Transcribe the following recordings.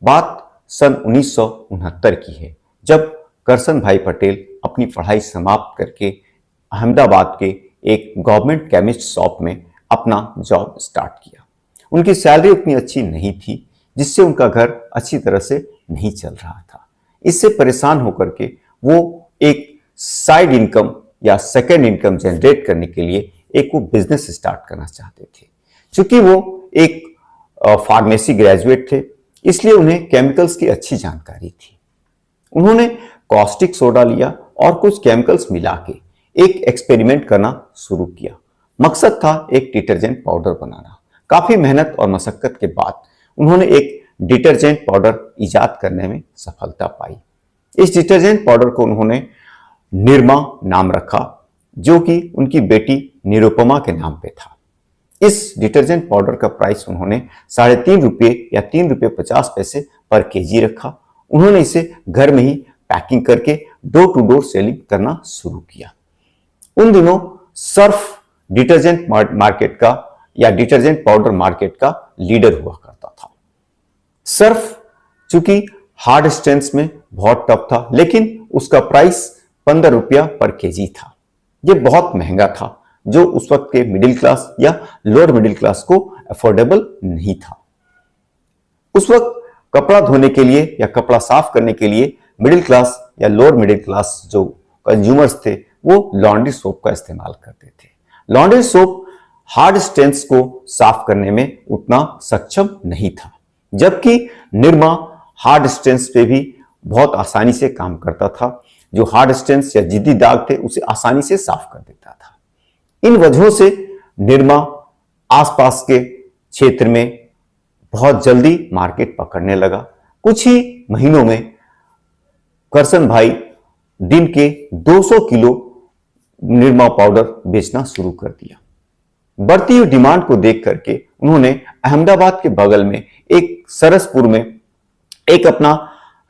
बात सन 1969 की है, जब करसन भाई पटेल अपनी पढ़ाई समाप्त करके अहमदाबाद के एक गवर्नमेंट केमिस्ट शॉप में अपना जॉब स्टार्ट किया। उनकी सैलरी उतनी अच्छी नहीं थी, जिससे उनका घर अच्छी तरह से नहीं चल रहा था। इससे परेशान होकर के वो एक साइड इनकम या सेकेंड इनकम जनरेट करने के लिए एक वो बिजनेस स्टार्ट करना चाहते थे। चूंकि वो एक फार्मेसी ग्रेजुएट थे, इसलिए उन्हें केमिकल्स की अच्छी जानकारी थी। उन्होंने कॉस्टिक सोडा लिया और कुछ केमिकल्स मिला के एक एक्सपेरिमेंट करना शुरू किया। मकसद था एक डिटर्जेंट पाउडर बनाना। काफी मेहनत और मशक्कत के बाद उन्होंने एक डिटर्जेंट पाउडर इजाद करने में सफलता पाई। इस डिटर्जेंट पाउडर को उन्होंने निरमा नाम रखा, जो कि उनकी बेटी निरुपमा के नाम पे था। इस डिटर्जेंट पाउडर का प्राइस उन्होंने ₹3.5 या ₹3.50 पर केजी रखा। उन्होंने इसे घर में ही पैकिंग करके डोर टू डोर सेलिंग करना शुरू किया। उन दिनों सर्फ डिटर्जेंट मार्केट का या डिटर्जेंट पाउडर मार्केट का लीडर हुआ करता था। सर्फ चूंकि हार्ड स्ट्रेंथ में बहुत टफ था, लेकिन उसका प्राइस ₹15 पर केजी था। यह बहुत महंगा था, जो उस वक्त के मिडिल क्लास या लोअर मिडिल क्लास को अफोर्डेबल नहीं था। उस वक्त कपड़ा धोने के लिए या कपड़ा साफ करने के लिए मिडिल क्लास या लोअर मिडिल क्लास जो कंज्यूमर्स थे, वो लॉन्ड्री सोप का इस्तेमाल करते थे। लॉन्ड्री सोप हार्ड स्ट्रेंथ्स को साफ करने में उतना सक्षम नहीं था, जबकि निरमा हार्ड स्ट्रेंथ्स पे भी बहुत आसानी से काम करता था। जो हार्ड स्ट्रेंथ्स या जिद्दी दाग थे, उसे आसानी से साफ कर देता था। इन वजहों से निरमा आसपास के क्षेत्र में बहुत जल्दी मार्केट पकड़ने लगा। कुछ ही महीनों में करसन भाई दिन के 200 किलो निरमा पाउडर बेचना शुरू कर दिया। बढ़ती हुई डिमांड को देख करके उन्होंने अहमदाबाद के बगल में एक सरसपुर में एक अपना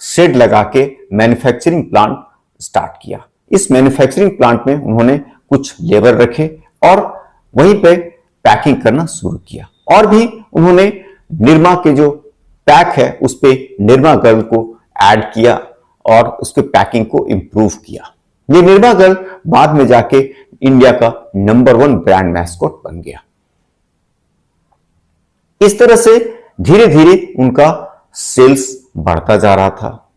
शेड लगा के मैन्युफैक्चरिंग प्लांट स्टार्ट किया। इस मैन्युफैक्चरिंग प्लांट में उन्होंने कुछ लेबर रखे और वहीं पे पैकिंग करना शुरू किया। और भी उन्होंने निरमा के जो पैक है उस पे निरमा गर्ल को ऐड किया और उसके पैकिंग को इंप्रूव किया। ये निरमा गर्ल बाद में जाके इंडिया का नंबर 1 ब्रांड मैस्कॉट बन गया। इस तरह से धीरे धीरे उनका सेल्स बढ़ता जा रहा था।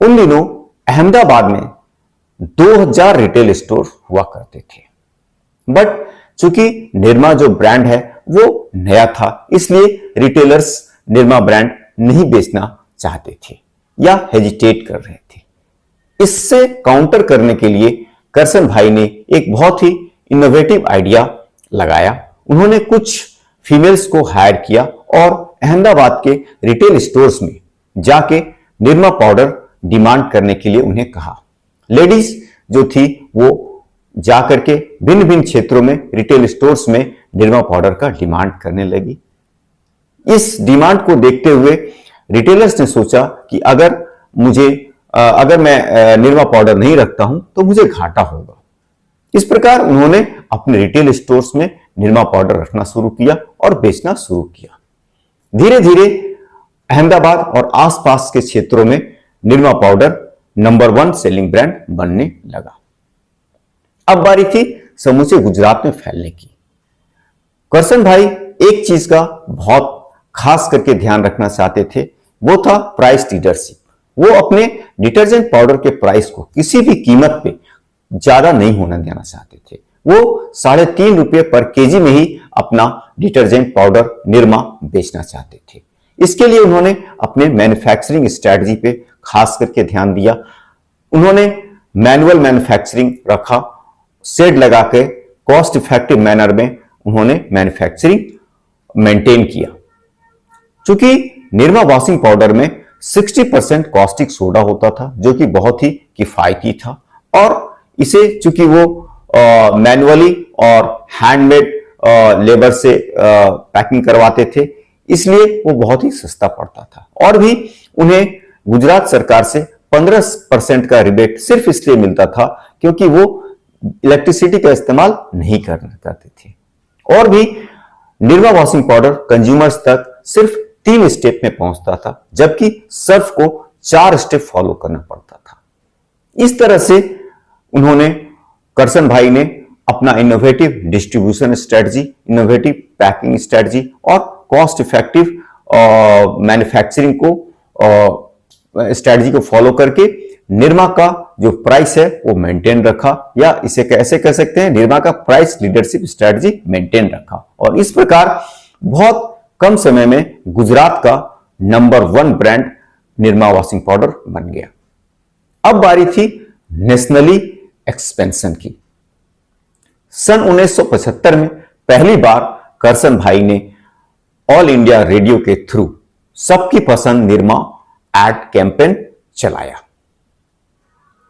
उन दिनों अहमदाबाद में 2000 रिटेल स्टोर हुआ करते थे, बट चूंकि निरमा जो ब्रांड है वो नया था, इसलिए रिटेलर्स निरमा ब्रांड नहीं बेचना चाहते थे या हेजिटेट कर रहे थे। इससे काउंटर करने के लिए करसन भाई ने एक बहुत ही इनोवेटिव आइडिया लगाया। उन्होंने कुछ फीमेल्स को हायर किया और अहमदाबाद के रिटेल स्टोर्स में जाके निरमा पाउडर डिमांड करने के लिए उन्हें कहा। लेडीज जो थी वो जाकर के भिन्न भिन्न क्षेत्रों में रिटेल स्टोर्स में निरमा पाउडर का डिमांड करने लगी। इस डिमांड को देखते हुए रिटेलर्स ने सोचा कि अगर मैं निरमा पाउडर नहीं रखता हूं तो मुझे घाटा होगा। इस प्रकार उन्होंने अपने रिटेल स्टोर्स में निरमा पाउडर रखना शुरू किया और बेचना शुरू किया। धीरे धीरे अहमदाबाद और आसपास के क्षेत्रों में Nirma powder number 1 selling brand बनने लगा। अब बारी थी समूचे गुजरात में फैलने की। करसन भाई एक चीज का बहुत खास करके ध्यान रखना चाहते थे, वो था प्राइस लीडरशिप। वो अपने डिटर्जेंट पाउडर के प्राइस को किसी भी कीमत पे ज्यादा नहीं होने देना चाहते थे। वो ₹3.5 पर केजी में ही अपना डिटर्जेंट पाउडर निरमा बेचना चाहते थे। इसके लिए उन्होंने अपने मैन्युफैक्चरिंग स्ट्रेटजी पे खास करके ध्यान दिया। उन्होंने मैनुअल मैन्युफैक्चरिंग रखा, शेड लगा के कॉस्ट इफेक्टिव मैनर में उन्होंने मैन्युफैक्चरिंग मेंटेन किया। चूंकि निरमा वॉशिंग पाउडर में 60% कॉस्टिक सोडा होता था, जो कि बहुत ही किफायती था, और इसे चूंकि वो मैनुअली और हैंडमेड लेबर से पैकिंग करवाते थे, इसलिए वो बहुत ही सस्ता पड़ता था। और भी उन्हें गुजरात सरकार से 15% का रिबेट सिर्फ इसलिए मिलता था क्योंकि वो इलेक्ट्रिसिटी का इस्तेमाल नहीं करना चाहते थे। और भी निरमा वॉशिंग पाउडर कंज्यूमर्स तक सिर्फ 3 स्टेप में पहुंचता था, जबकि सर्फ को 4 स्टेप फॉलो करना पड़ता था। इस तरह से उन्होंने, करसन भाई ने अपना innovative distribution strategy, innovative packing strategy और कॉस्ट इफेक्टिव मैन्युफैक्चरिंग को स्ट्रेटजी को फॉलो करके निरमा का जो प्राइस है वो मेंटेन रखा, या इसे कैसे कह सकते हैं, निरमा का प्राइस लीडरशिप स्ट्रेटजी मेंटेन रखा। और इस प्रकार बहुत कम समय में गुजरात का number 1 brand Nirma washing powder बन गया। अब बारी थी नेशनली एक्सपेंशन की। सन 1975 में पहली बार करसन भाई ने ऑल इंडिया रेडियो के थ्रू सबकी पसंद निरमा एड कैंपेन चलाया।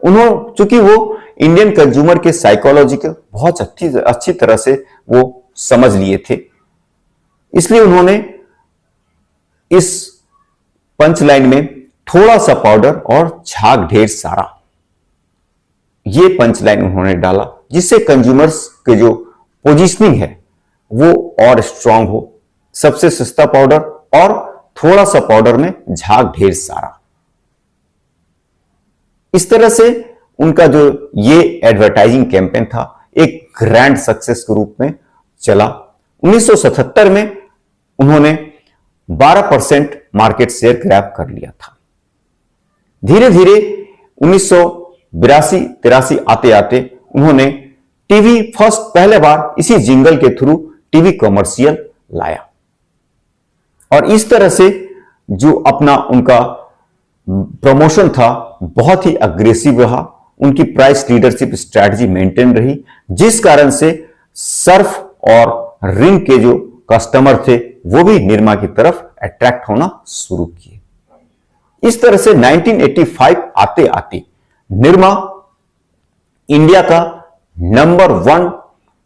उन्होंने, चूंकि वो इंडियन कंज्यूमर के साइकोलॉजी को बहुत अच्छी तरह से वो समझ लिए थे, इसलिए उन्होंने इस पंचलाइन में थोड़ा सा पाउडर और झाग ढेर सारा, ये पंचलाइन उन्होंने डाला, जिससे कंज्यूमर्स के जो पोजीशनिंग है वो और स्ट्रांग हो। सबसे सस्ता पाउडर और थोड़ा सा पाउडर में झाग ढेर सारा। इस तरह से उनका जो ये एडवर्टाइजिंग कैंपेन था एक ग्रैंड सक्सेस के रूप में चला। 1977 में उन्होंने 12% मार्केट शेयर ग्रैब कर लिया था। धीरे धीरे 1982-83 आते आते उन्होंने टीवी पहले बार इसी जिंगल के थ्रू टीवी कमर्शियल लाया, और इस तरह से जो अपना उनका प्रमोशन था बहुत ही अग्रेसिव रहा। उनकी प्राइस लीडरशिप स्ट्रैटेजी मेंटेन रही, जिस कारण से सर्फ और रिन के जो कस्टमर थे वो भी निरमा की तरफ अट्रैक्ट होना शुरू किए। इस तरह से 1985 आते आते निरमा इंडिया का नंबर 1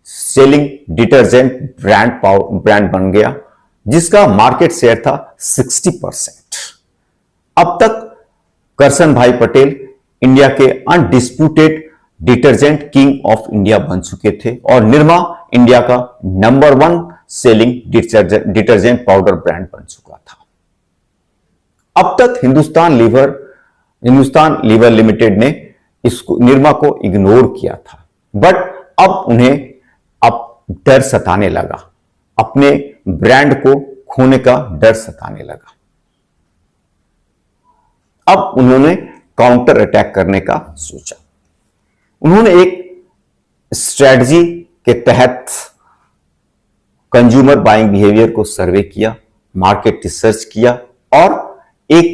सेलिंग डिटर्जेंट ब्रांड बन गया, जिसका मार्केट शेयर था 60%। अब तक करसन भाई पटेल इंडिया के undisputed detergent king of India बन चुके थे, और निरमा इंडिया का number 1 selling detergent powder brand बन चुका था। अब तक हिंदुस्तान लीवर लिमिटेड ने इसको, निरमा को इग्नोर किया था, बट अब उन्हें डर सताने लगा, अपने ब्रांड को खोने का डर सताने लगा। अब उन्होंने काउंटर अटैक करने का सोचा। उन्होंने एक स्ट्रेटजी के तहत कंज्यूमर बाइंग बिहेवियर को सर्वे किया, मार्केट रिसर्च किया और एक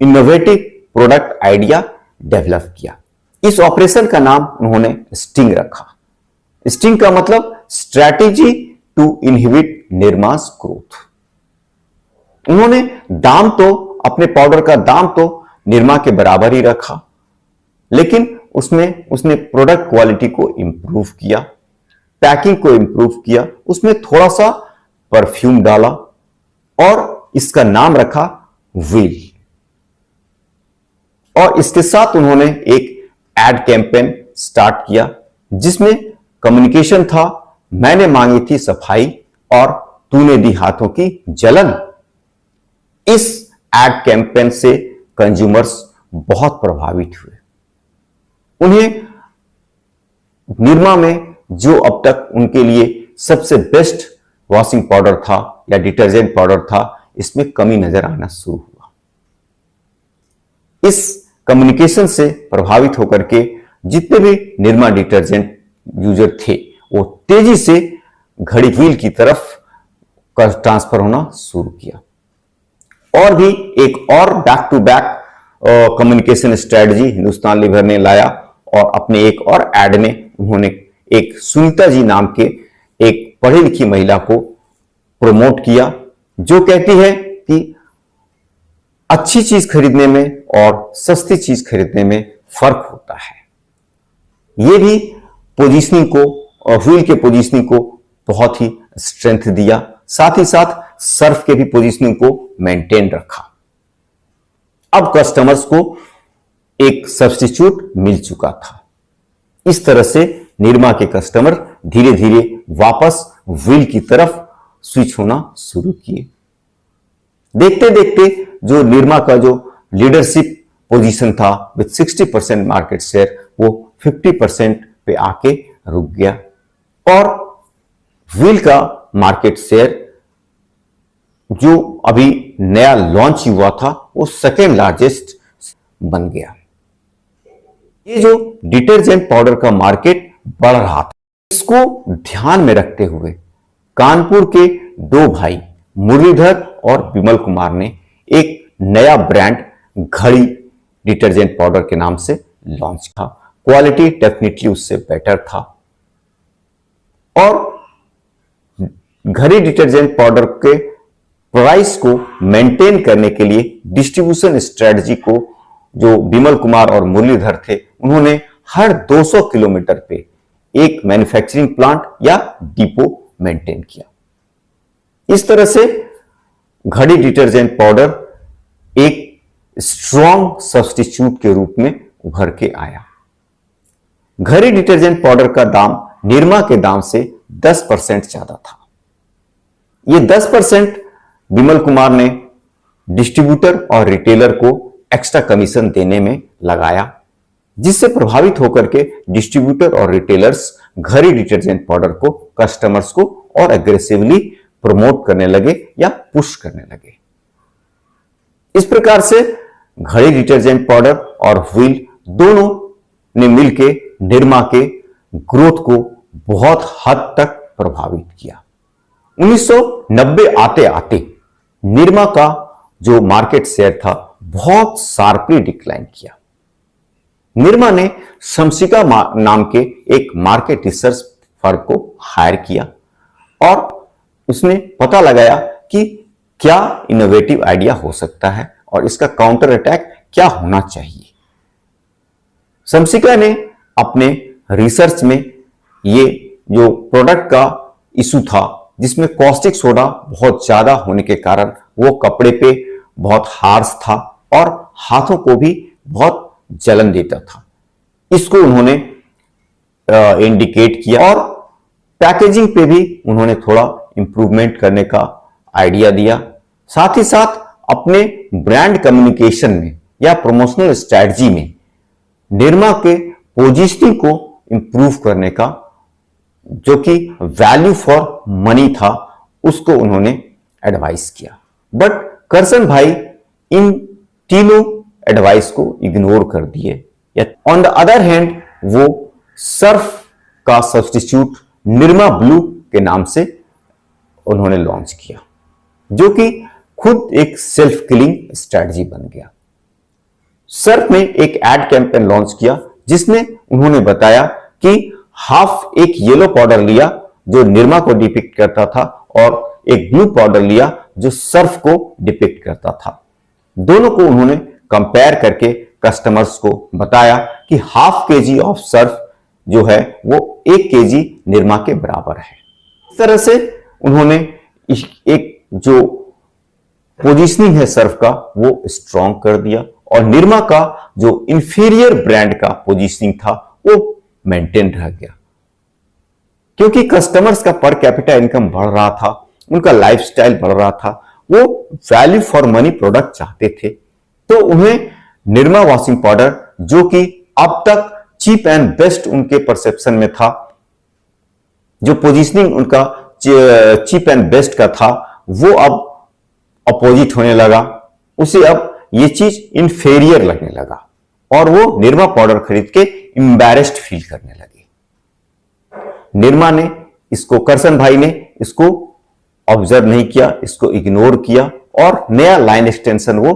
इनोवेटिव प्रोडक्ट आइडिया डेवलप किया। इस ऑपरेशन का नाम उन्होंने स्टिंग रखा। स्टिंग का मतलब स्ट्रैटेजी टू इनहिबिट निर्मास ग्रोथ। उन्होंने दाम तो, अपने पाउडर का दाम तो निरमा के बराबर ही रखा, लेकिन उसने प्रोडक्ट क्वालिटी को इंप्रूव किया, पैकिंग को इंप्रूव किया, उसमें थोड़ा सा परफ्यूम डाला और इसका नाम रखा व्हील। और इसके साथ उन्होंने एक एड कैंपेन स्टार्ट किया, जिसमें कम्युनिकेशन था, मैंने मांगी थी सफाई और तूने दी हाथों की जलन। इस एड कैंपेन से कंज्यूमर्स बहुत प्रभावित हुए। उन्हें निरमा में जो अब तक उनके लिए सबसे बेस्ट वॉशिंग पाउडर था या डिटर्जेंट पाउडर था, इसमें कमी नजर आना शुरू हुआ। इस कम्युनिकेशन से प्रभावित होकर के जितने भी निरमा डिटर्जेंट यूजर थे वो तेजी से घड़ी व्हील की तरफ ट्रांसफर होना शुरू किया। और भी एक और back to back communication strategy Hindustan Lever ने लाया, और अपने एक और एड में उन्होंने एक सुनीता जी नाम के एक पढ़ी लिखी महिला को प्रमोट किया, जो कहती है कि अच्छी चीज खरीदने में और सस्ती चीज खरीदने में फर्क होता है। यह भी पोजीशनिंग को, व्हील के पोजीशनिंग को बहुत ही स्ट्रेंथ दिया, साथ ही साथ सर्फ के भी पोजीशनिंग को मेंटेन रखा। अब कस्टमर्स को एक सब्स्टिट्यूट मिल चुका था। इस तरह से निरमा के कस्टमर धीरे धीरे वापस व्हील की तरफ स्विच होना शुरू किए। देखते देखते जो निरमा का जो लीडरशिप पोजीशन था विद 60% मार्केट शेयर वो 50% पे आके रुक गया और व्हील का मार्केट शेयर जो अभी नया लॉन्च हुआ था वो सेकेंड लार्जेस्ट बन गया। ये जो डिटर्जेंट पाउडर का मार्केट बढ़ रहा था, इसको ध्यान में रखते हुए कानपुर के दो भाई मुरलीधर और विमल कुमार ने एक नया ब्रांड घड़ी डिटर्जेंट पाउडर के नाम से लॉन्च किया। क्वालिटी डेफिनेटली उससे बेटर था और घड़ी डिटर्जेंट पाउडर के प्राइस को मेंटेन करने के लिए डिस्ट्रीब्यूशन स्ट्रेटजी को जो विमल कुमार और मुरलीधर थे उन्होंने हर 200 किलोमीटर पे एक मैन्युफैक्चरिंग प्लांट या डिपो मेंटेन किया। इस तरह से घड़ी डिटर्जेंट पाउडर एक स्ट्रॉन्ग सब्स्टिट्यूट के रूप में उभर के आया। घड़ी डिटर्जेंट पाउडर का दाम निरमा के दाम से 10% ज्यादा था। ये 10% विमल कुमार ने डिस्ट्रीब्यूटर और रिटेलर को एक्स्ट्रा कमीशन देने में लगाया, जिससे प्रभावित होकर के डिस्ट्रीब्यूटर और रिटेलर्स घड़ी डिटर्जेंट पाउडर को कस्टमर्स को और एग्रेसिवली प्रमोट करने लगे या पुश करने लगे। इस प्रकार से घड़ी डिटर्जेंट पाउडर और व्हील दोनों ने मिलकर निरमा के ग्रोथ को बहुत हद तक प्रभावित किया। 1990 आते आते निरमा का जो मार्केट शेयर था बहुत शार्पली डिक्लाइन किया। निरमा ने शमसिका नाम के एक मार्केट रिसर्च फर्म को हायर किया और उसने पता लगाया कि क्या इनोवेटिव आइडिया हो सकता है और इसका काउंटर अटैक क्या होना चाहिए। शमसिका ने अपने रिसर्च में ये जो प्रोडक्ट का इशू था जिसमें कॉस्टिक सोडा बहुत ज्यादा होने के कारण वो कपड़े पे बहुत हार्श था और हाथों को भी बहुत जलन देता था, इसको उन्होंने इंडिकेट किया और पैकेजिंग पे भी उन्होंने थोड़ा इंप्रूवमेंट करने का आइडिया दिया। साथ ही साथ अपने ब्रांड कम्युनिकेशन में या प्रमोशनल स्ट्रैटेजी में निरमा के पोजीशनिंग को इंप्रूव करने का जो कि वैल्यू फॉर मनी था उसको उन्होंने एडवाइस किया। बट करसन भाई इन तीनों एडवाइस को इग्नोर कर दिए। ऑन द अदर हैंड वो सर्फ का सब्स्टिट्यूट निरमा ब्लू के नाम से उन्होंने लॉन्च किया, जो कि खुद एक सेल्फ किलिंग स्ट्रेटजी बन गया। सर्फ में एक एड कैंपेन लॉन्च किया जिसमें उन्होंने बताया कि हाफ एक येलो पाउडर लिया जो निरमा को डिपिक्ट करता था और एक ब्लू पाउडर लिया जो सर्फ को डिपिक्ट करता था। दोनों को उन्होंने कंपेयर करके कस्टमर्स को बताया कि हाफ केजी ऑफ सर्फ जो है वो 1 केजी निरमा के बराबर है। इस तरह से उन्होंने एक जो पोजीशनिंग है सर्फ का वो स्ट्रॉन्ग कर दिया और निरमा का जो इंफीरियर ब्रांड का पोजीशनिंग था वो मेंटेन रह गया, क्योंकि कस्टमर्स का पर कैपिटा इनकम बढ़ रहा था, उनका लाइफस्टाइल बढ़ रहा था, वो वैल्यू फॉर मनी प्रोडक्ट चाहते थे। तो उन्हें निरमा वॉशिंग पाउडर जो कि अब तक चीप एंड बेस्ट उनके परसेप्शन में था, जो पोजीशनिंग उनका चीप एंड बेस्ट का था, वो अब अपोजिट होने लगा। उसे अब ये चीज इंफेरियर लगने लगा और वो निरमा पाउडर खरीद के एम्बैरेस्ड फील करने लगे। निरमा ने इसको, करसन भाई ने इसको ऑब्जर्व नहीं किया, इसको इग्नोर किया और नया लाइन एक्सटेंशन वो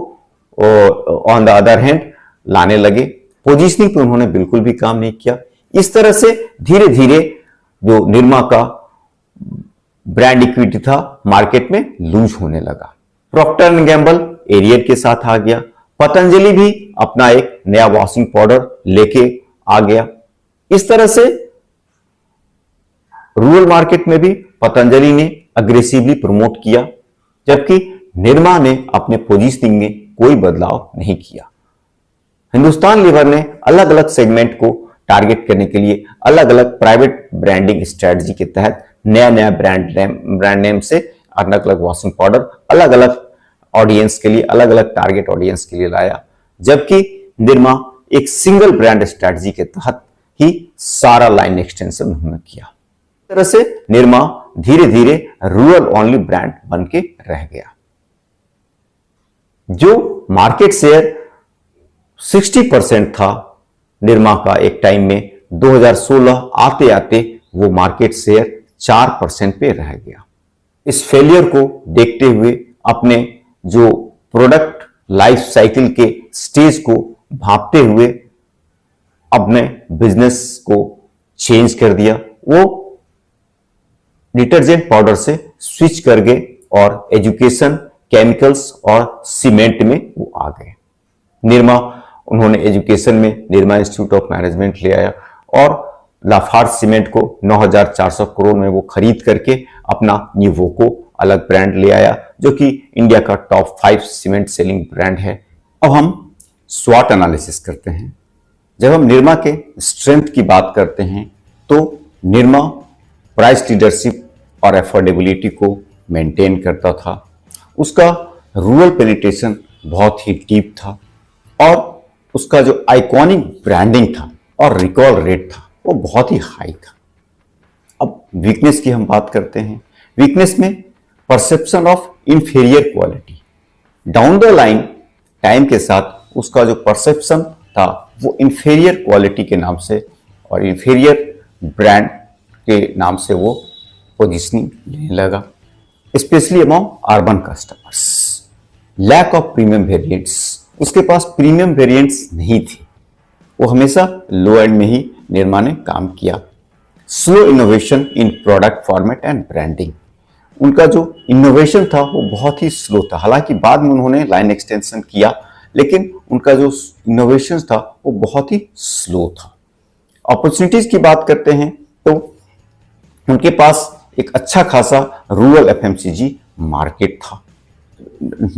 ऑन द अदर हैंड लाने लगे। पोजीशनिंग पे उन्होंने बिल्कुल भी काम नहीं किया। इस तरह से धीरे धीरे जो निरमा का ब्रांड इक्विटी था मार्केट में लूज होने लगा। प्रॉक्टर एंड गैम्बल एरियल के साथ आ गया। पतंजलि भी अपना एक नया वॉशिंग पाउडर लेके आ गया। इस तरह से रूरल मार्केट में भी पतंजलि ने अग्रेसिवली प्रमोट किया, जबकि निरमा ने अपने पोजीशनिंग में कोई बदलाव नहीं किया। हिंदुस्तान लीवर ने अलग अलग सेगमेंट को टारगेट करने के लिए अलग अलग प्राइवेट ब्रांडिंग स्ट्रेटजी के तहत नया नया ब्रांड नेम से अलग अलग वॉशिंग पाउडर अलग अलग ऑडियंस के लिए, अलग अलग टारगेट ऑडियंस के लिए लाया, जबकि निरमा एक सिंगल ब्रांड स्ट्रैटेजी के तहत ही सारा लाइन एक्सटेंशन उन्होंने किया। इस तरह से निरमा धीरे धीरे रूरल ओनली ब्रांड बन के रह गया। जो मार्केट शेयर 60% था निरमा का एक टाइम में, 2016 आते आते वो मार्केट शेयर 4% पे रह गया। इस फेलियर को देखते हुए, अपने जो प्रोडक्ट लाइफ साइकिल के स्टेज को भांपते हुए, अपने बिजनेस को चेंज कर दिया। वो डिटर्जेंट पाउडर से स्विच कर गए और एजुकेशन, केमिकल्स और सीमेंट में वो आ गए। निरमा उन्होंने एजुकेशन में निरमा इंस्टीट्यूट ऑफ मैनेजमेंट ले आया और लाफार्ज सीमेंट को 9,400 करोड़ में वो खरीद करके अपना निवोको अलग ब्रांड ले आया, जो कि इंडिया का टॉप 5 सीमेंट सेलिंग ब्रांड है। अब हम स्वॉट एनालिसिस करते हैं। जब हम निरमा के स्ट्रेंथ की बात करते हैं तो निरमा प्राइस लीडरशिप और अफोर्डेबिलिटी को मेंटेन करता था। उसका रूरल पेनिट्रेशन बहुत ही डीप था और उसका जो आइकॉनिक ब्रांडिंग था और रिकॉल रेट था वो बहुत ही हाई था। अब वीकनेस की हम बात करते हैं। वीकनेस में perception of inferior quality. Down the line time के साथ उसका जो परसेप्शन था वो इंफीरियर क्वालिटी के नाम से और इंफीरियर ब्रांड के नाम से वो पोजीशनिंग लेने लगा, specially among urban customers. Lack of premium variants, उसके पास प्रीमियम वेरिएंट्स नहीं थे, वो हमेशा लो एंड में ही निरमा ने काम किया। Slow innovation in product format and branding, उनका जो इनोवेशन था वो बहुत ही स्लो था। हालांकि बाद में उन्होंने लाइन एक्सटेंशन किया, लेकिन उनका जो इनोवेशन था वो बहुत ही स्लो था। अपॉर्चुनिटीज की बात करते हैं तो उनके पास एक अच्छा खासा रूरल एफएमसीजी मार्केट था।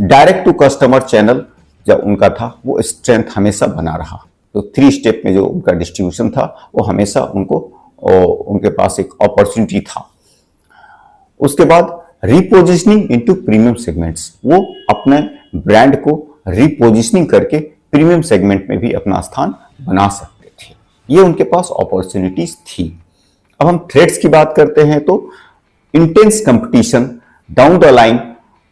डायरेक्ट टू कस्टमर चैनल जब उनका था वो स्ट्रेंथ हमेशा बना रहा। तो 3 स्टेप में जो उनका डिस्ट्रीब्यूशन था वो हमेशा उनके पास एक अपॉर्चुनिटी था। उसके बाद रिपोजिशनिंग इनटू प्रीमियम सेगमेंट्स, वो अपने ब्रांड को रिपोजिशनिंग करके प्रीमियम सेगमेंट में भी अपना स्थान बना सकते थे। ये उनके पास अपॉर्चुनिटीज थी। अब हम थ्रेट्स की बात करते हैं तो intense competition down the line,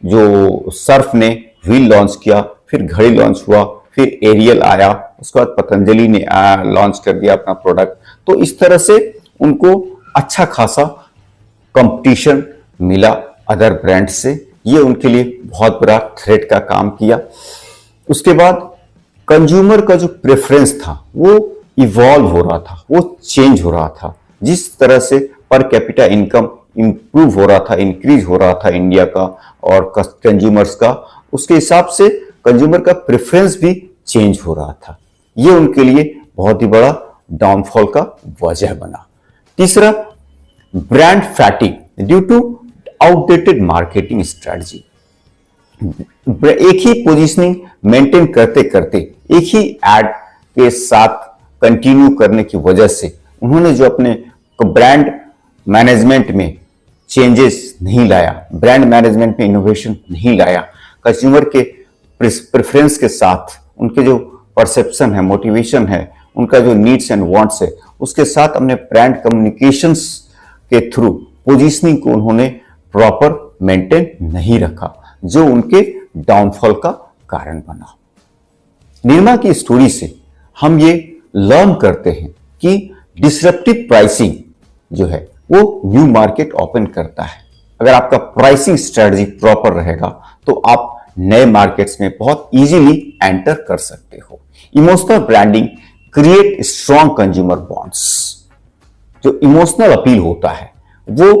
जो सर्फ ने व्हील लॉन्च किया, फिर घड़ी लॉन्च हुआ, फिर एरियल आया, उसके बाद पतंजलि ने लॉन्च कर दिया अपना प्रोडक्ट। तो इस तरह से उनको अच्छा खासा कंपटीशन मिला अदर ब्रांड से। ये उनके लिए बहुत बड़ा थ्रेट का काम किया। उसके बाद कंज्यूमर का जो प्रेफरेंस था वो इवॉल्व हो रहा था, वो चेंज हो रहा था। जिस तरह से पर कैपिटा इनकम इंप्रूव हो रहा था, इंक्रीज हो रहा था इंडिया का और कंज्यूमर्स का, उसके हिसाब से कंज्यूमर का प्रेफरेंस भी चेंज हो रहा था। ये उनके लिए बहुत ही बड़ा डाउनफॉल का वजह बना। तीसरा, brand fatigue due to outdated marketing strategy. एक ही पोजीशनिंग मेंटेन करते करते एक ही एड के साथ कंटिन्यू करने की वजह से उन्होंने जो अपने ब्रांड मैनेजमेंट में चेंजेस नहीं लाया, ब्रांड मैनेजमेंट में इनोवेशन नहीं लाया, कंज्यूमर के प्रेफरेंस के साथ उनके जो परसेप्शन है, मोटिवेशन है, उनका जो नीड्स एंड वांट्स है, उसके साथ अपने ब्रांड कम्युनिकेशंस के थ्रू पोजीशनिंग को उन्होंने प्रॉपर मेंटेन नहीं रखा, जो उनके डाउनफॉल का कारण बना। निरमा की स्टोरी से हम ये लर्न करते हैं कि डिसरप्टिव प्राइसिंग जो है वो न्यू मार्केट ओपन करता है। अगर आपका प्राइसिंग स्ट्रेटजी प्रॉपर रहेगा तो आप नए मार्केट्स में बहुत इजीली एंटर कर सकते हो। Emotional branding create strong consumer bonds. जो इमोशनल अपील होता है वो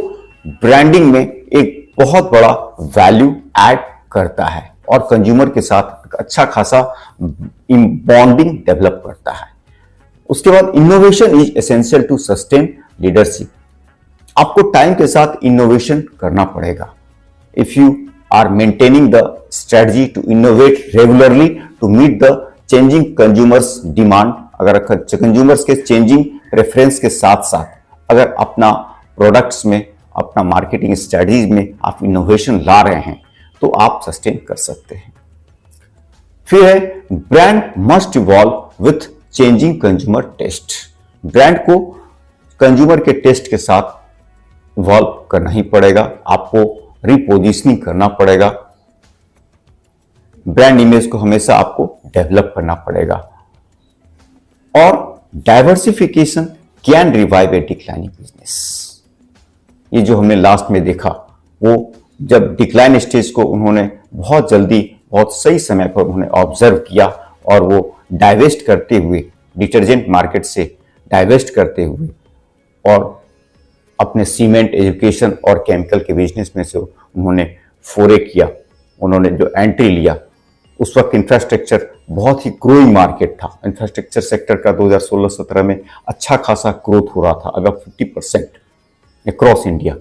ब्रांडिंग में एक बहुत बड़ा वैल्यू ऐड करता है और कंज्यूमर के साथ अच्छा खासा बॉन्डिंग डेवलप करता है। उसके बाद innovation is essential to sustain leadership. आपको टाइम के साथ इनोवेशन करना पड़ेगा। If you are maintaining the strategy to innovate regularly to meet the changing consumers demand, अगर कंज्यूमर्स के चेंजिंग प्रेफरेंस के साथ साथ अगर अपना प्रोडक्ट्स में, अपना मार्केटिंग स्ट्रेटजीज में आप इनोवेशन ला रहे हैं तो आप सस्टेन कर सकते हैं। फिर है brand must evolve with changing consumer taste. Brand को कंज्यूमर के टेस्ट के साथ इवॉल्व करना ही पड़ेगा, आपको रिपोजिशनिंग करना पड़ेगा, ब्रांड इमेज को हमेशा आपको डेवलप करना पड़ेगा। और diversification can revive A declining business. ये जो हमने लास्ट में देखा, वो जब डिक्लाइन स्टेज को उन्होंने बहुत जल्दी बहुत सही समय पर उन्होंने ऑब्जर्व किया और वो डाइवेस्ट करते हुए, डिटर्जेंट मार्केट से डाइवेस्ट करते हुए और अपने सीमेंट, एजुकेशन और केमिकल के बिजनेस में से उन्होंने फोरे किया, उन्होंने जो एंट्री लिया। उस वक्त इंफ्रास्ट्रक्चर बहुत ही ग्रोइंग मार्केट था। इंफ्रास्ट्रक्चर सेक्टर का 2016-17 में अच्छा खासा ग्रोथ हो रहा था, अगर 50% अक्रॉस इंडिया।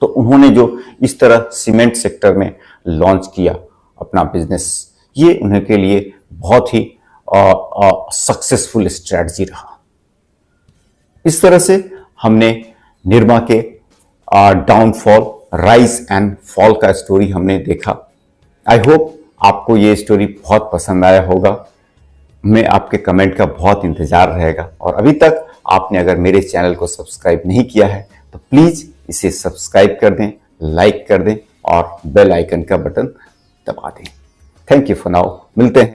तो उन्होंने जो इस तरह सीमेंट सेक्टर में लॉन्च किया अपना बिजनेस, ये उनके लिए बहुत ही सक्सेसफुल स्ट्रेटजी रहा। इस तरह से हमने निरमा के डाउनफॉल, राइज एंड फॉल का स्टोरी हमने देखा। आई होप आपको ये स्टोरी बहुत पसंद आया होगा। मैं आपके कमेंट का बहुत इंतजार रहेगा। और अभी तक आपने अगर मेरे चैनल को सब्सक्राइब नहीं किया है तो प्लीज इसे सब्सक्राइब कर दें, लाइक कर दें और बेल आइकन का बटन दबा दें। थैंक यू फॉर नाउ, मिलते हैं।